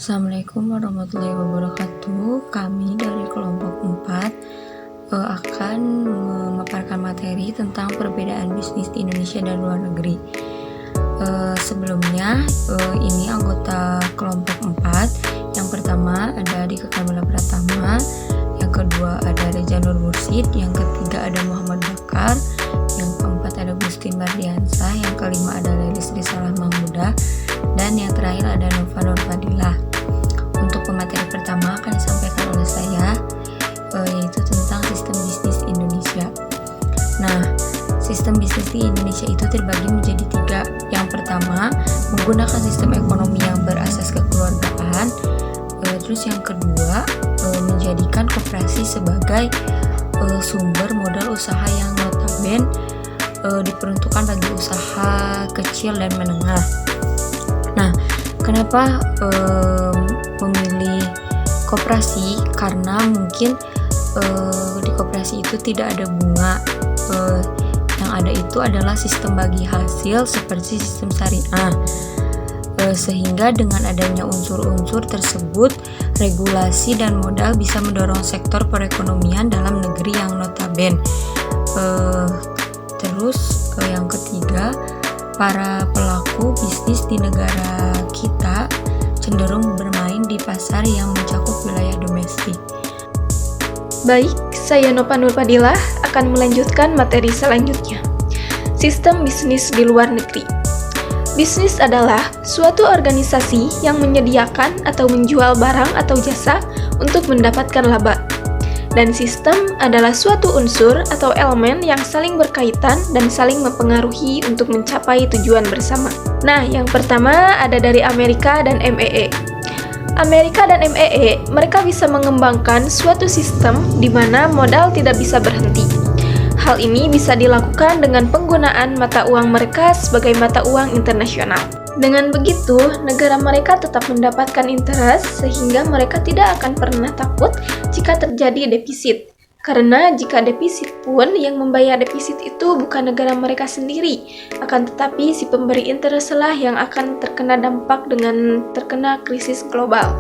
Assalamualaikum warahmatullahi wabarakatuh. Kami dari kelompok 4 akan memaparkan materi tentang perbedaan bisnis di Indonesia dan luar negeri. Sebelumnya, ini anggota kelompok 4. Yang pertama ada Dika Kamila Pratama, yang kedua ada Reza Nur Mursid, yang ketiga ada Muhammad Bakar, yang keempat ada Gustin Mardiansah, yang kelima ada Lelis Risalah Mahmudah, dan yang terakhir ada Nova Nur Fadilah. Untuk pemateri pertama akan disampaikan oleh saya, yaitu tentang sistem bisnis Indonesia. Nah, sistem bisnis di Indonesia itu terbagi menjadi 3. Yang pertama, menggunakan sistem ekonomi yang berasas kekeluargaan. Terus yang kedua, menjadikan koperasi sebagai sumber modal usaha yang notabene diperuntukkan bagi usaha kecil dan menengah. Nah, kenapa memilih koperasi? Karena mungkin di koperasi itu tidak ada bunga, yang ada itu adalah sistem bagi hasil seperti sistem syariah, sehingga dengan adanya unsur-unsur tersebut, regulasi dan modal bisa mendorong sektor perekonomian dalam negeri yang notabene. Terus yang ketiga, para pelaku bisnis di negara kita cenderung bermain di pasar yang mencakup wilayah domestik. Baik, saya Nova Nur Fadilah akan melanjutkan materi selanjutnya. Sistem bisnis di luar negeri. Bisnis adalah suatu organisasi yang menyediakan atau menjual barang atau jasa untuk mendapatkan laba. Dan sistem adalah suatu unsur atau elemen yang saling berkaitan dan saling mempengaruhi untuk mencapai tujuan bersama. Nah, yang pertama ada dari Amerika dan MEE. Amerika dan MEE, mereka bisa mengembangkan suatu sistem di mana modal tidak bisa berhenti. Hal ini bisa dilakukan dengan penggunaan mata uang mereka sebagai mata uang internasional. Dengan begitu, negara mereka tetap mendapatkan interest sehingga mereka tidak akan pernah takut jika terjadi defisit. Karena jika defisit pun, yang membayar defisit itu bukan negara mereka sendiri, akan tetapi si pemberi interest lah yang akan terkena dampak dengan terkena krisis global.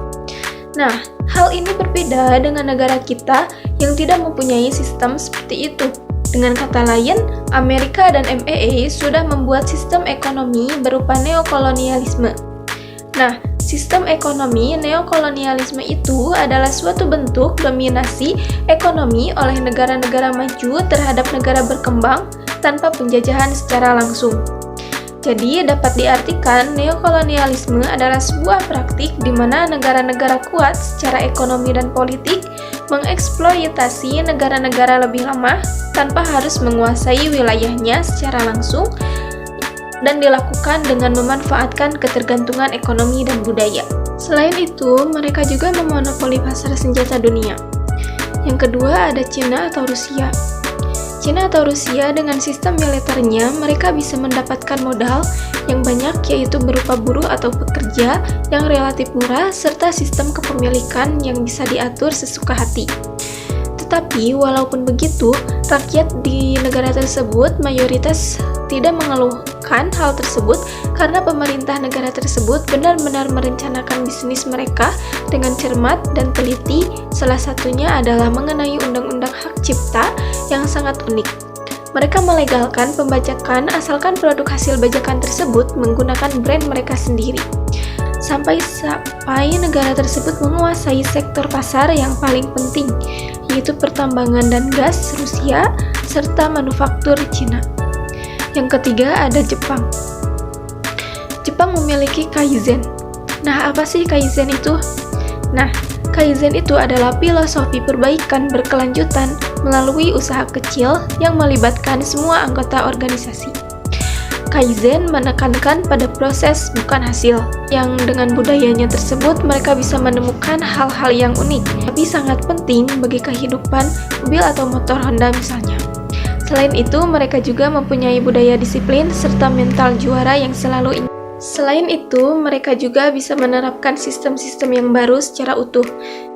Nah, hal ini berbeda dengan negara kita yang tidak mempunyai sistem seperti itu. Dengan kata lain, Amerika dan MEE sudah membuat sistem ekonomi berupa neokolonialisme. Nah, sistem ekonomi neokolonialisme itu adalah suatu bentuk dominasi ekonomi oleh negara-negara maju terhadap negara berkembang tanpa penjajahan secara langsung. Jadi, dapat diartikan neokolonialisme adalah sebuah praktik di mana negara-negara kuat secara ekonomi dan politik mengeksploitasi negara-negara lebih lemah tanpa harus menguasai wilayahnya secara langsung dan dilakukan dengan memanfaatkan ketergantungan ekonomi dan budaya. Selain itu, mereka juga memonopoli pasar senjata dunia. Yang kedua ada Cina atau Rusia. Cina atau Rusia dengan sistem militernya, mereka bisa mendapatkan modal yang banyak, yaitu berupa buruh atau pekerja yang relatif murah serta sistem kepemilikan yang bisa diatur sesuka hati. Tetapi walaupun begitu, rakyat di negara tersebut mayoritas tidak mengeluhkan hal tersebut karena pemerintah negara tersebut benar-benar merencanakan bisnis mereka dengan cermat dan teliti. Salah satunya adalah mengenai undang-undang hak cipta yang sangat unik. Mereka melegalkan pembajakan asalkan produk hasil bajakan tersebut menggunakan brand mereka sendiri. Sampai negara tersebut menguasai sektor pasar yang paling penting, yaitu pertambangan dan gas Rusia serta manufaktur Cina. Yang ketiga ada Jepang. Jepang memiliki Kaizen. Nah, apa sih Kaizen itu? Nah, Kaizen itu adalah filosofi perbaikan berkelanjutan melalui usaha kecil yang melibatkan semua anggota organisasi. Kaizen menekankan pada proses bukan hasil, yang dengan budayanya tersebut mereka bisa menemukan hal-hal yang unik, tapi sangat penting bagi kehidupan mobil atau motor Honda misalnya. Selain itu, mereka juga mempunyai budaya disiplin serta mental juara yang selalu ingin. Selain itu, mereka juga bisa menerapkan sistem-sistem yang baru secara utuh,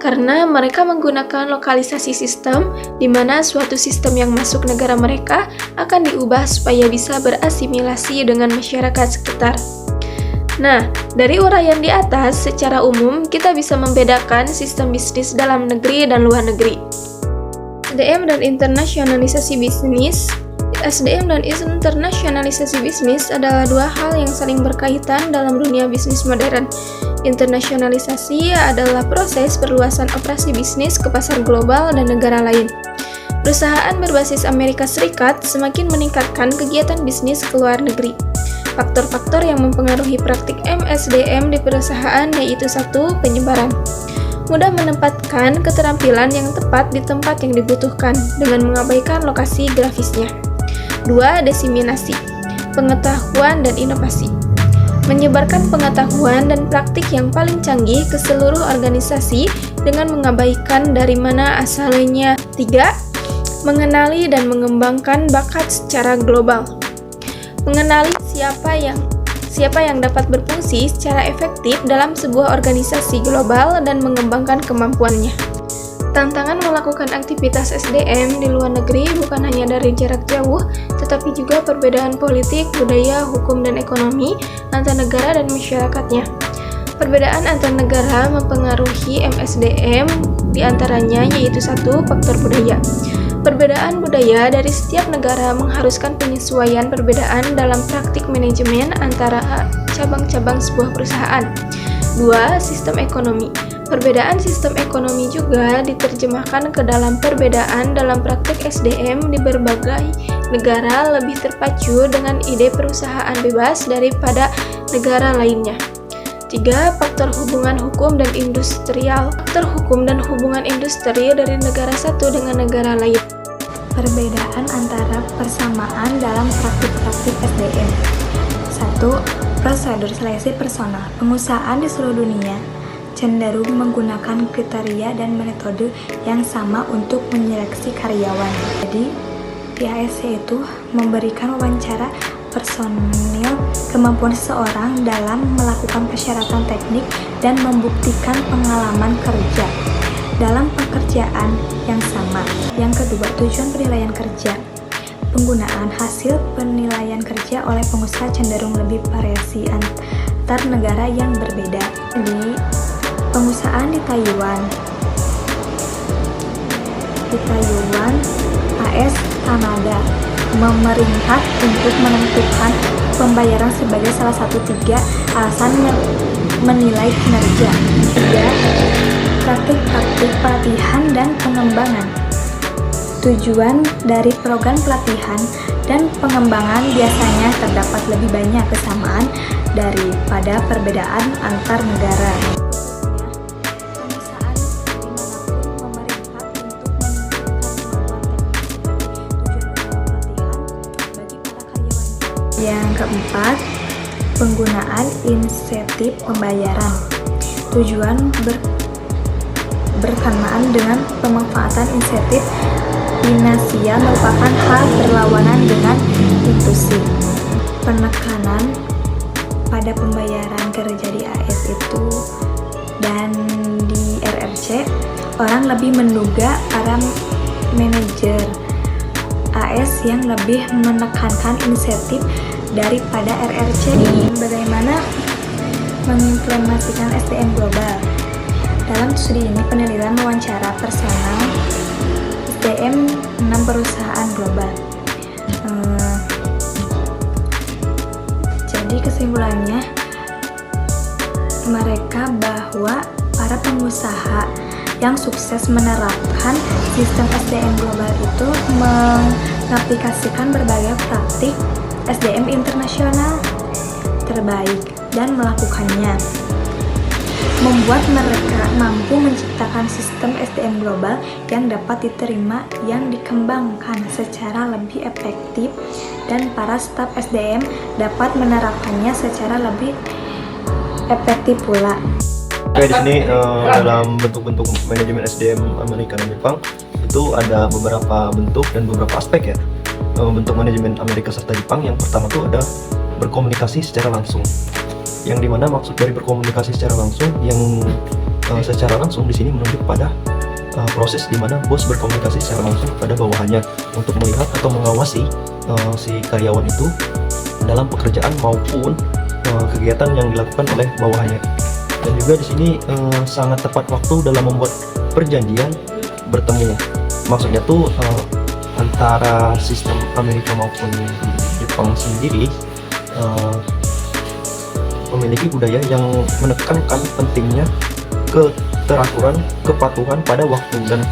karena mereka menggunakan lokalisasi sistem, di mana suatu sistem yang masuk negara mereka akan diubah supaya bisa berasimilasi dengan masyarakat sekitar. Nah, dari uraian di atas, secara umum kita bisa membedakan sistem bisnis dalam negeri dan luar negeri. SDM dan internasionalisasi bisnis. SDM dan internasionalisasi bisnis adalah dua hal yang saling berkaitan dalam dunia bisnis modern. Internasionalisasi adalah proses perluasan operasi bisnis ke pasar global dan negara lain. Perusahaan berbasis Amerika Serikat semakin meningkatkan kegiatan bisnis ke luar negeri. Faktor-faktor yang mempengaruhi praktik MSDM di perusahaan yaitu 1. Penyebaran. Mudah menempatkan keterampilan yang tepat di tempat yang dibutuhkan dengan mengabaikan lokasi grafisnya. 2. Diseminasi. Pengetahuan dan inovasi. Menyebarkan pengetahuan dan praktik yang paling canggih ke seluruh organisasi dengan mengabaikan dari mana asalnya. 3. Mengenali dan mengembangkan bakat secara global. Mengenali siapa yang dapat berfungsi secara efektif dalam sebuah organisasi global dan mengembangkan kemampuannya. Tantangan melakukan aktivitas SDM di luar negeri bukan hanya dari jarak jauh, tetapi juga perbedaan politik, budaya, hukum, dan ekonomi antar negara dan masyarakatnya. Perbedaan antar negara mempengaruhi MSDM, diantaranya yaitu 1. Faktor budaya. Perbedaan budaya dari setiap negara mengharuskan penyesuaian perbedaan dalam praktik manajemen antara cabang-cabang sebuah perusahaan. 2. Sistem ekonomi. Perbedaan sistem ekonomi juga diterjemahkan ke dalam perbedaan dalam praktik SDM di berbagai negara lebih terpacu dengan ide perusahaan bebas daripada negara lainnya. 3. Faktor hubungan hukum dan industrial. Faktor hukum dan hubungan industri dari negara satu dengan negara lain. Perbedaan antara persamaan dalam praktik-praktik SDM. 1. Prosedur seleksi personal. Pengusahaan di seluruh dunia cenderung menggunakan kriteria dan metode yang sama untuk menyeleksi karyawan. Jadi, PASC itu memberikan wawancara personil kemampuan seseorang dalam melakukan persyaratan teknik dan membuktikan pengalaman kerja dalam pekerjaan yang sama. Yang kedua, tujuan penilaian kerja. Penggunaan hasil penilaian kerja oleh pengusaha cenderung lebih variasi antar negara yang berbeda. Di pengusahaan di Taiwan, AS, Kanada memberi hak untuk menentukan pembayaran sebagai salah satu 3 alasan menilai kinerja. 3. Praktik-praktik pelatihan dan pengembangan. Tujuan dari program pelatihan dan pengembangan biasanya terdapat lebih banyak kesamaan daripada perbedaan antar negara. Yang keempat, penggunaan insentif pembayaran. Tujuan berkenaan dengan pemanfaatan insentif finansial merupakan hal berlawanan dengan inklusi. Penekanan pada pembayaran kerja di AS itu dan di RRC, orang lebih menduga para manajer AS yang lebih menekankan insentif daripada RRC. Bagaimana mengimplementasikan SDM global? Dalam studi ini, penelitian mewawancara personal SDM 6 perusahaan global. Jadi kesimpulannya, mereka bahwa para pengusaha yang sukses menerapkan sistem SDM global itu mengaplikasikan berbagai praktik SDM internasional terbaik dan melakukannya, membuat mereka mampu menciptakan sistem SDM global yang dapat diterima, yang dikembangkan secara lebih efektif, dan para staf SDM dapat menerapkannya secara lebih efektif pula. Oke, di sini dalam bentuk-bentuk manajemen SDM Amerika dan Jepang itu ada beberapa bentuk dan beberapa aspek ya. Bentuk manajemen Amerika serta Jepang, yang pertama tuh ada berkomunikasi secara langsung. Yang dimana maksud dari berkomunikasi secara langsung, yang secara langsung di sini menunjuk pada proses di mana bos berkomunikasi secara langsung pada bawahannya untuk melihat atau mengawasi si karyawan itu dalam pekerjaan maupun kegiatan yang dilakukan oleh bawahannya. Dan juga di sini sangat tepat waktu dalam membuat perjanjian bertemu. Maksudnya tuh antara sistem Amerika maupun Jepang sendiri memiliki budaya yang menekankan pentingnya keteraturan, kepatuhan pada waktu, dan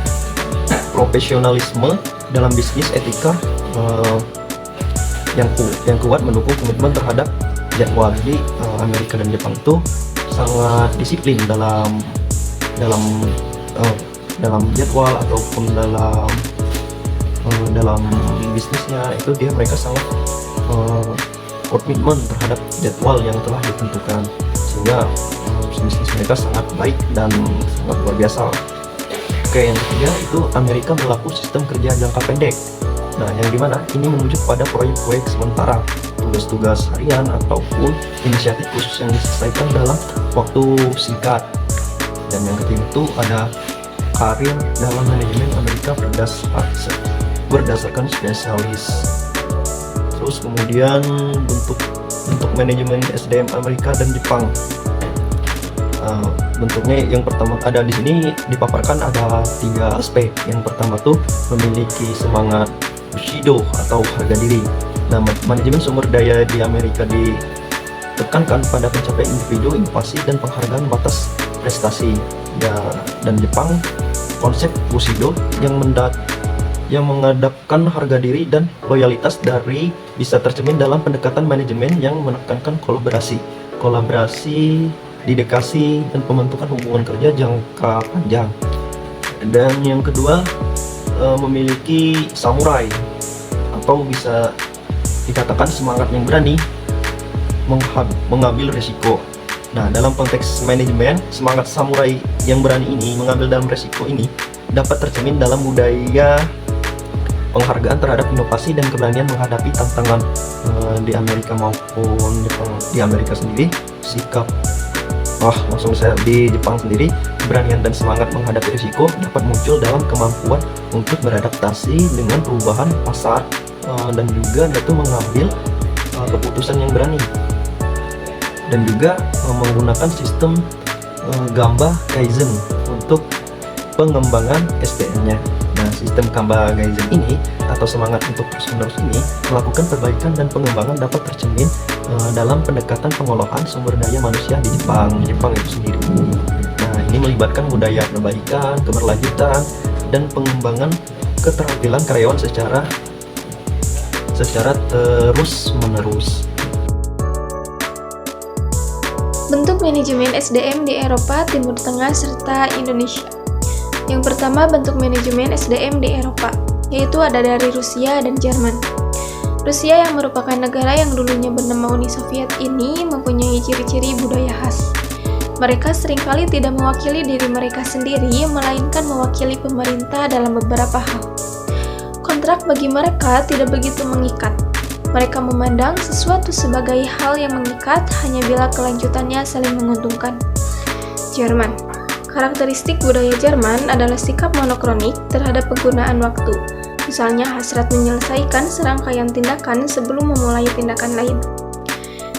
profesionalisme dalam bisnis. Etika yang kuat mendukung komitmen terhadap jadwal. Jadi Amerika dan Jepang itu sangat disiplin dalam jadwal ataupun dalam bisnisnya. Itu mereka sangat komitmen terhadap jadwal yang telah ditentukan, sehingga bisnis mereka sangat baik dan sangat luar biasa. Oke, yang ketiga itu Amerika berlaku sistem kerja jangka pendek. Nah, yang dimana ini menuju pada proyek-proyek sementara, tugas-tugas harian ataupun inisiatif khusus yang diselesaikan dalam waktu singkat. Dan yang ketiga itu ada karir dalam manajemen Amerika berdasarkan spesialis. Terus kemudian bentuk manajemen SDM Amerika dan Jepang. Bentuknya yang pertama ada di sini dipaparkan ada 3 aspek. Yang pertama tuh memiliki semangat Bushido atau harga diri. Nah, manajemen sumber daya di Amerika ditekankan pada pencapaian individu, inovasi, dan penghargaan batas prestasi. Dan Jepang konsep Bushido yang menghadapkan harga diri dan loyalitas bisa tercermin dalam pendekatan manajemen yang menekankan kolaborasi, dedikasi, dan pembentukan hubungan kerja jangka panjang. Dan yang kedua memiliki samurai, atau bisa dikatakan semangat yang berani mengambil risiko. Nah, dalam konteks manajemen, semangat samurai yang berani ini mengambil dalam risiko ini dapat tercermin dalam budaya penghargaan terhadap inovasi dan keberanian menghadapi tantangan. Di Amerika maupun Jepang. Di Amerika sendiri di Jepang sendiri, keberanian dan semangat menghadapi risiko dapat muncul dalam kemampuan untuk beradaptasi dengan perubahan pasar, dan juga yaitu mengambil keputusan yang berani, dan juga menggunakan sistem Gamba Kaizen untuk pengembangan SDM-nya. Nah, sistem Gamba Kaizen ini atau semangat untuk terus-menerus ini melakukan perbaikan dan pengembangan dapat tercermin dalam pendekatan pengolahan sumber daya manusia di Jepang itu sendiri. Nah, ini melibatkan budaya perbaikan, keberlanjutan, dan pengembangan keterampilan karyawan secara terus-menerus. Bentuk manajemen SDM di Eropa, Timur Tengah, serta Indonesia. Yang pertama, bentuk manajemen SDM di Eropa, yaitu ada dari Rusia dan Jerman. Rusia yang merupakan negara yang dulunya bernama Uni Soviet ini mempunyai ciri-ciri budaya khas. Mereka seringkali tidak mewakili diri mereka sendiri, melainkan mewakili pemerintah dalam beberapa hal. Kontrak bagi mereka tidak begitu mengikat. Mereka memandang sesuatu sebagai hal yang mengikat hanya bila kelanjutannya saling menguntungkan. Jerman. Karakteristik budaya Jerman adalah sikap monokronik terhadap penggunaan waktu. Misalnya hasrat menyelesaikan serangkaian tindakan sebelum memulai tindakan lain.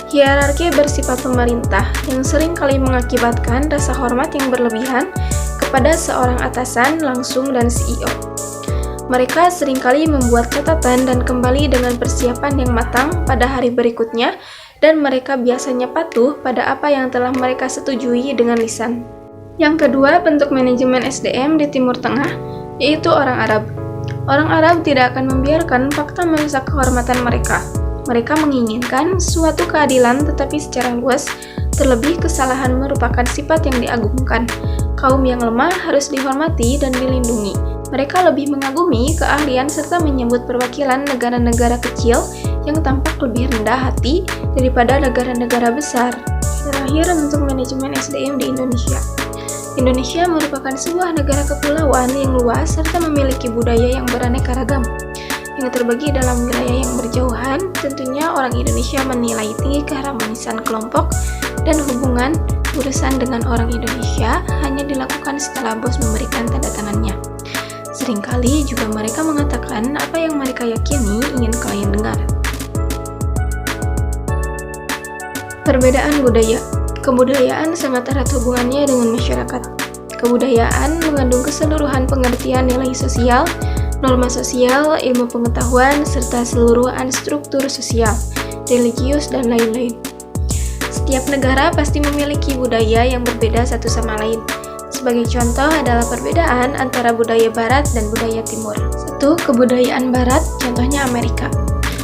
Hierarki bersifat pemerintah yang sering kali mengakibatkan rasa hormat yang berlebihan kepada seorang atasan langsung dan CEO. Mereka seringkali membuat catatan dan kembali dengan persiapan yang matang pada hari berikutnya, dan mereka biasanya patuh pada apa yang telah mereka setujui dengan lisan. Yang kedua, bentuk manajemen SDM di Timur Tengah, yaitu orang Arab. Orang Arab tidak akan membiarkan fakta merusak kehormatan mereka. Mereka menginginkan suatu keadilan tetapi secara luas, terlebih kesalahan merupakan sifat yang diagungkan. Kaum yang lemah harus dihormati dan dilindungi. Mereka lebih mengagumi keahlian serta menyebut perwakilan negara-negara kecil yang tampak lebih rendah hati daripada negara-negara besar. Terakhir, bentuk manajemen SDM di Indonesia. Indonesia merupakan sebuah negara kepulauan yang luas serta memiliki budaya yang beraneka ragam. Yang terbagi dalam wilayah yang berjauhan, tentunya orang Indonesia menilai tinggi keharmonisan kelompok dan hubungan urusan dengan orang Indonesia hanya dilakukan setelah bos memberikan tanda tangannya. Seringkali juga mereka mengatakan apa yang mereka yakini ingin klien dengar. Perbedaan budaya. Kebudayaan sangat erat hubungannya dengan masyarakat. Kebudayaan mengandung keseluruhan pengertian nilai sosial, norma sosial, ilmu pengetahuan, serta seluruh struktur sosial, religius, dan lain-lain. Setiap negara pasti memiliki budaya yang berbeda satu sama lain. Sebagai contoh adalah perbedaan antara budaya Barat dan budaya Timur. 1. Kebudayaan Barat, contohnya Amerika,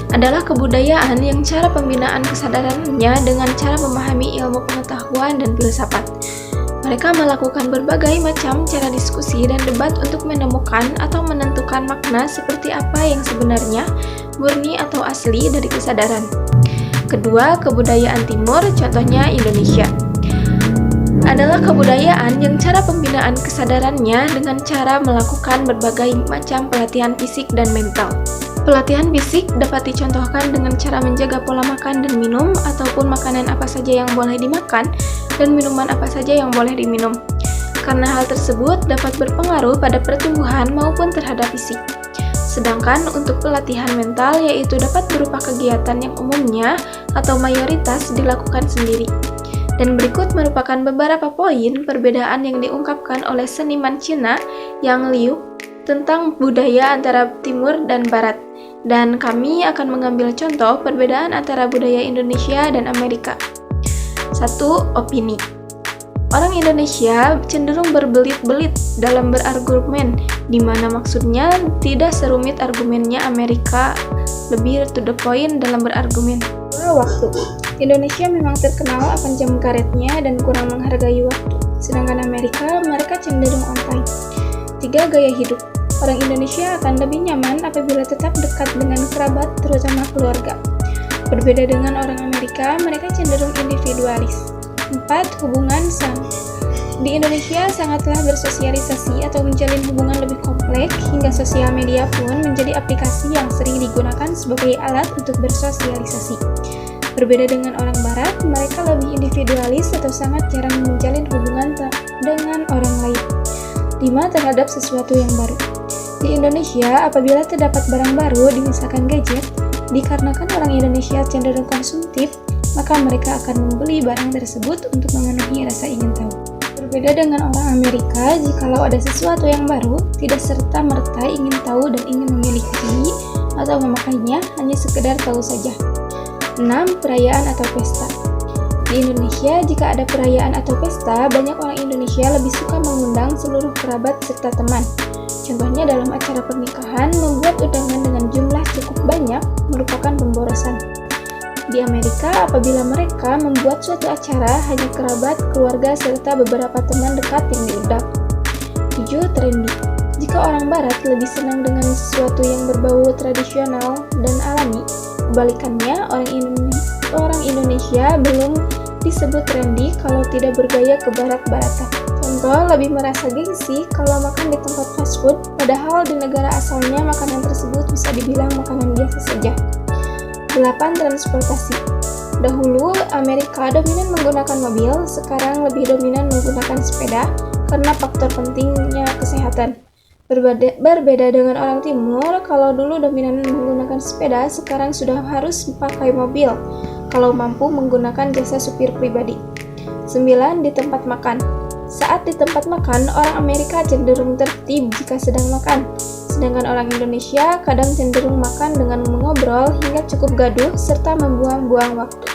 adalah kebudayaan yang cara pembinaan kesadarannya dengan cara memahami ilmu pengetahuan dan filsafat. Mereka melakukan berbagai macam cara diskusi dan debat untuk menemukan atau menentukan makna seperti apa yang sebenarnya, murni atau asli dari kesadaran. Kedua, kebudayaan Timur, contohnya Indonesia, adalah kebudayaan yang cara pembinaan kesadarannya dengan cara melakukan berbagai macam pelatihan fisik dan mental. Pelatihan fisik dapat dicontohkan dengan cara menjaga pola makan dan minum, ataupun makanan apa saja yang boleh dimakan dan minuman apa saja yang boleh diminum, karena hal tersebut dapat berpengaruh pada pertumbuhan maupun terhadap fisik. Sedangkan untuk pelatihan mental, yaitu dapat berupa kegiatan yang umumnya atau mayoritas dilakukan sendiri. Dan berikut merupakan beberapa poin perbedaan yang diungkapkan oleh seniman Cina Yang Liu tentang budaya antara Timur dan Barat. Dan kami akan mengambil contoh perbedaan antara budaya Indonesia dan Amerika. 1. Opini. Orang Indonesia cenderung berbelit-belit dalam berargumen, di mana maksudnya tidak serumit argumennya Amerika, lebih to the point dalam berargumen. 2. Waktu. Indonesia memang terkenal akan jam karetnya dan kurang menghargai waktu, sedangkan mereka cenderung on time. 3. Gaya hidup. Orang Indonesia akan lebih nyaman apabila tetap dekat dengan kerabat, terutama keluarga. Berbeda dengan orang Amerika, mereka cenderung individualis. 4. Hubungan sang. Di Indonesia sangatlah bersosialisasi atau menjalin hubungan lebih kompleks, hingga sosial media pun menjadi aplikasi yang sering digunakan sebagai alat untuk bersosialisasi. Berbeda dengan orang Barat, mereka lebih individualis atau sangat jarang menjalin hubungan dengan orang lain. 5. Terhadap sesuatu yang baru. Di Indonesia, apabila terdapat barang baru, misalkan gadget, dikarenakan orang Indonesia cenderung konsumtif, maka mereka akan membeli barang tersebut untuk memenuhi rasa ingin tahu. Berbeda dengan orang Amerika, jikalau ada sesuatu yang baru, tidak serta-merta ingin tahu dan ingin memiliki atau memakainya, hanya sekedar tahu saja. 6. Perayaan atau pesta. Di Indonesia, jika ada perayaan atau pesta, banyak orang Indonesia lebih suka mengundang seluruh kerabat serta teman. Contohnya dalam acara pernikahan, membuat undangan dengan jumlah cukup banyak merupakan pemborosan. Di Amerika, apabila mereka membuat suatu acara, hanya kerabat, keluarga, serta beberapa teman dekat yang diundang. 7. Trendy. Jika orang Barat lebih senang dengan sesuatu yang berbau tradisional dan alami, kebalikannya, orang Indonesia belum disebut trendy kalau tidak bergaya ke barat-baratan. Contoh, lebih merasa gengsi kalau makan di tempat fast food, padahal di negara asalnya makanan tersebut bisa dibilang makanan biasa saja. 8. Transportasi. Dahulu, Amerika dominan menggunakan mobil, sekarang lebih dominan menggunakan sepeda karena faktor pentingnya kesehatan. Berbeda dengan orang Timur, kalau dulu dominan menggunakan sepeda, sekarang sudah harus pakai mobil kalau mampu menggunakan jasa supir pribadi. 9. Di tempat makan. Saat di tempat makan, orang Amerika cenderung tertib jika sedang makan, sedangkan orang Indonesia kadang cenderung makan dengan mengobrol hingga cukup gaduh serta membuang-buang waktu.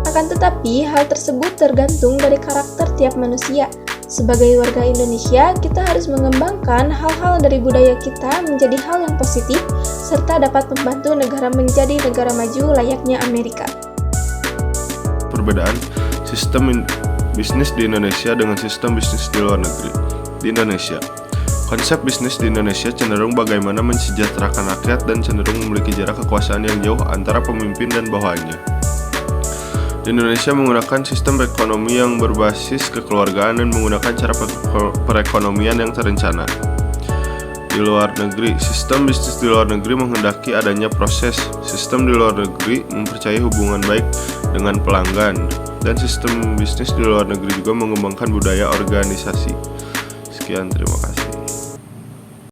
Akan tetapi, hal tersebut tergantung dari karakter tiap manusia. Sebagai warga Indonesia, kita harus mengembangkan hal-hal dari budaya kita menjadi hal yang positif, serta dapat membantu negara menjadi negara maju layaknya Amerika. Perbedaan sistem bisnis di Indonesia dengan sistem bisnis di luar negeri. Di Indonesia, konsep bisnis di Indonesia cenderung bagaimana mensejahterakan rakyat dan cenderung memiliki jarak kekuasaan yang jauh antara pemimpin dan bawahannya. Di Indonesia menggunakan sistem ekonomi yang berbasis kekeluargaan dan menggunakan cara perekonomian yang terencana. Di luar negeri, sistem bisnis di luar negeri menghendaki adanya proses. Sistem di luar negeri mempercayai hubungan baik dengan pelanggan, dan sistem bisnis di luar negeri juga mengembangkan budaya organisasi. Sekian, terima kasih.